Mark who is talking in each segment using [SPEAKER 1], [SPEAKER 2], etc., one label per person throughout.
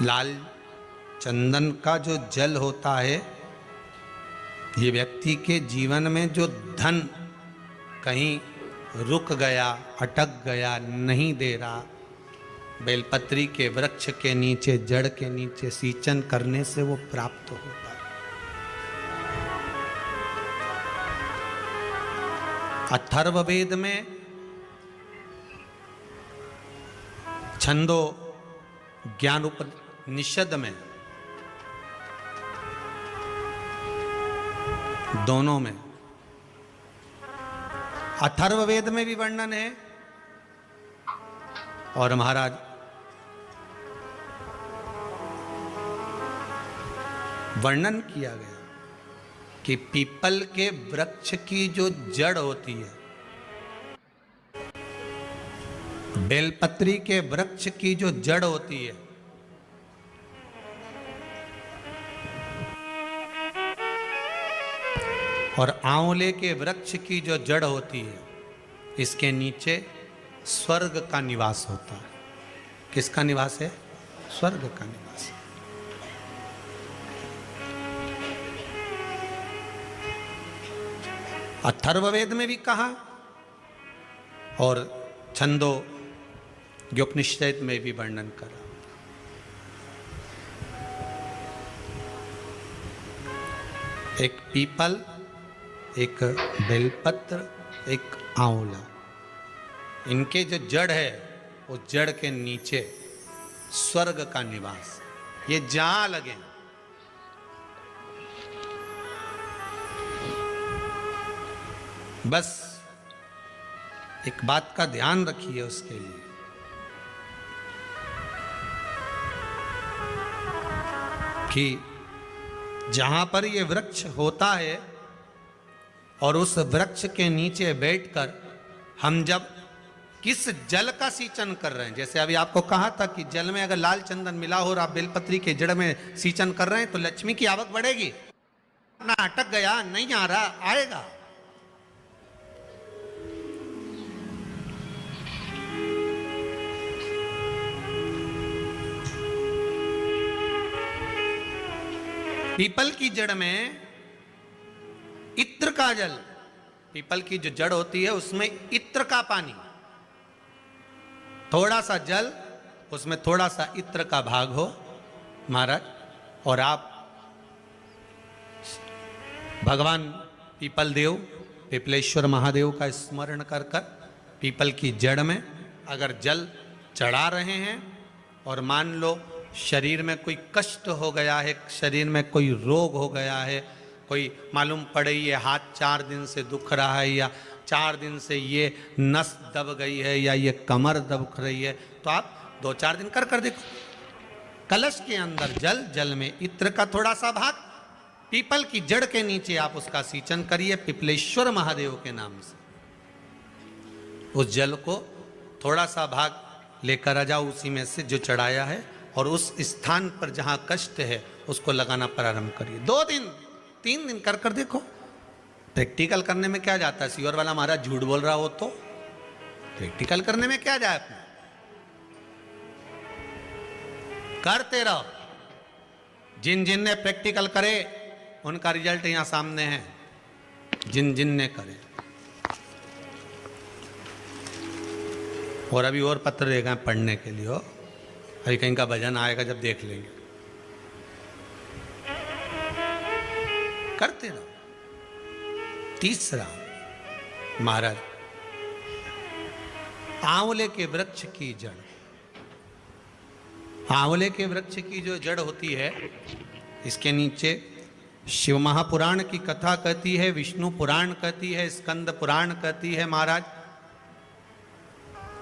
[SPEAKER 1] लाल चंदन का जो जल होता है, ये व्यक्ति के जीवन में जो धन कहीं रुक गया, अटक गया, नहीं दे रहा, बेलपत्री के वृक्ष के नीचे, जड़ के नीचे सिंचन करने से वो प्राप्त होता है। अथर्ववेद में छंदो ज्ञान उपनिषद में, दोनों में, अथर्ववेद में भी वर्णन है और महाराज वर्णन किया गया कि पीपल के वृक्ष की जो जड़ होती है, बेलपत्री के वृक्ष की जो जड़ होती है, और आंवले के वृक्ष की जो जड़ होती है, इसके नीचे स्वर्ग का निवास होता है। किसका निवास है? स्वर्ग का निवास। अथर्ववेद में भी कहा और छंदो उपनिषद में भी वर्णन करा। एक पीपल, एक बेलपत्र, एक आंवला, इनके जो जड़ है, वो जड़ के नीचे स्वर्ग का निवास। ये जहां लगे, बस एक बात का ध्यान रखिए उसके लिए कि जहां पर ये वृक्ष होता है और उस वृक्ष के नीचे बैठकर हम जब किस जल का सिंचन कर रहे हैं, जैसे अभी आपको कहा था कि जल में अगर लाल चंदन मिला हो और आप बेलपत्री के जड़ में सिंचन कर रहे हैं तो लक्ष्मी की आवक बढ़ेगी। ना अटक गया, नहीं आ रहा, आएगा। पीपल की जड़ में इत्र का जल, पीपल की जो जड़ होती है उसमें इत्र का पानी, थोड़ा सा जल, उसमें थोड़ा सा इत्र का भाग हो महाराज, और आप भगवान पीपल देव, पिपलेश्वर महादेव का स्मरण कर कर पीपल की जड़ में अगर जल चढ़ा रहे हैं और मान लो शरीर में कोई कष्ट हो गया है, शरीर में कोई रोग हो गया है, कोई मालूम पड़े ये हाथ 4 दिन से दुख रहा है, या 4 दिन से ये नस दब गई है, या ये कमर दब रही है, तो आप 2-4 दिन कर देखो। कलश के अंदर जल, जल में इत्र का थोड़ा सा भाग, पीपल की जड़ के नीचे आप उसका सिंचन करिए पिपलेश्वर महादेव के नाम से। उस जल को थोड़ा सा भाग लेकर आ जाओ, उसी में से जो चढ़ाया है, और उस स्थान पर जहां कष्ट है उसको लगाना प्रारंभ करिए। 2 दिन 3 दिन कर कर देखो। प्रैक्टिकल करने में क्या जाता है? सीवर वाला महाराज झूठ बोल रहा हो तो प्रैक्टिकल करने में क्या जाए, अपने करते रहो। जिन जिन ने प्रैक्टिकल करे उनका रिजल्ट यहां सामने है, जिन जिन ने करे। और अभी और पत्र रह गए पढ़ने के लिए, हो अभी कहीं का भजन आएगा जब देख लेंगे। करते रहो। तीसरा महाराज, आंवले के वृक्ष की जड़। आंवले के वृक्ष की जो जड़ होती है, इसके नीचे शिव महापुराण की कथा कहती है, विष्णु पुराण कहती है, स्कंद पुराण कहती है महाराज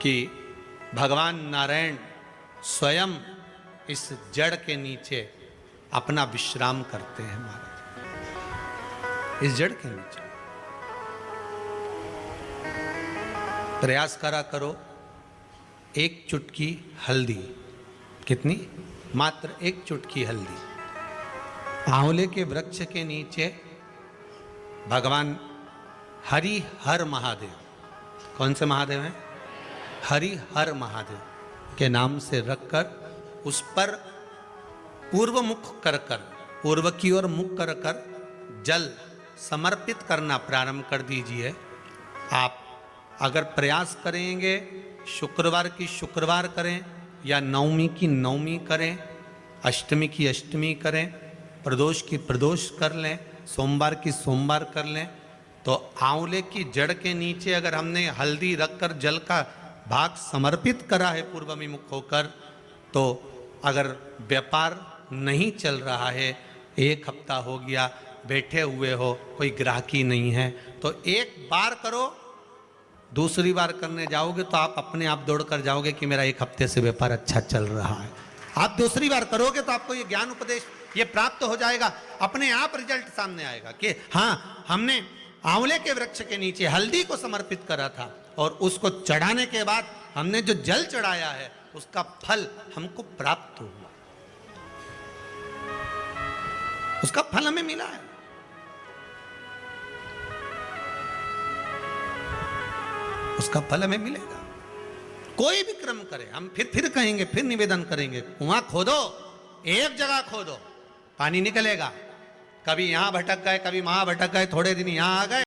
[SPEAKER 1] कि भगवान नारायण स्वयं इस जड़ के नीचे अपना विश्राम करते हैं महाराज, इस जड़ के नीचे। प्रयास करा करो, 1 चुटकी हल्दी, कितनी? मात्र 1 चुटकी हल्दी, आंवले के वृक्ष के नीचे भगवान हरि हर महादेव, कौन से महादेव हैं? हरि हर महादेव के नाम से रखकर उस पर पूर्व मुख कर कर, पूर्व की ओर मुख कर कर जल समर्पित करना प्रारंभ कर दीजिए। आप अगर प्रयास करेंगे शुक्रवार की शुक्रवार करें या नवमी की नवमी करें, अष्टमी की अष्टमी करें, प्रदोष की प्रदोष कर लें, सोमवार की सोमवार कर लें, तो आंवले की जड़ के नीचे अगर हमने हल्दी रखकर जल का भाग समर्पित करा है पूर्वाभिमुख होकर, तो अगर व्यापार नहीं चल रहा है, एक हफ्ता हो गया बैठे हुए हो, कोई ग्राहकी नहीं है, तो एक बार करो, दूसरी बार करने जाओगे तो आप अपने आप दौड़ कर जाओगे कि मेरा एक हफ्ते से व्यापार अच्छा चल रहा है। आप दूसरी बार करोगे तो आपको ये ज्ञान उपदेश ये प्राप्त हो जाएगा, अपने आप रिजल्ट सामने आएगा कि हाँ, हमने आंवले के वृक्ष के नीचे हल्दी को समर्पित करा था और उसको चढ़ाने के बाद हमने जो जल चढ़ाया है उसका फल हमको प्राप्त हुआ, उसका फल हमें मिला है। उसका फल हमें मिलेगा। कोई भी क्रम करे, हम फिर कहेंगे, फिर निवेदन करेंगे, कुआं खोदो, एक जगह खोदो, पानी निकलेगा। कभी यहां भटक गए, कभी वहां भटक गए, थोड़े दिन यहां आ गए,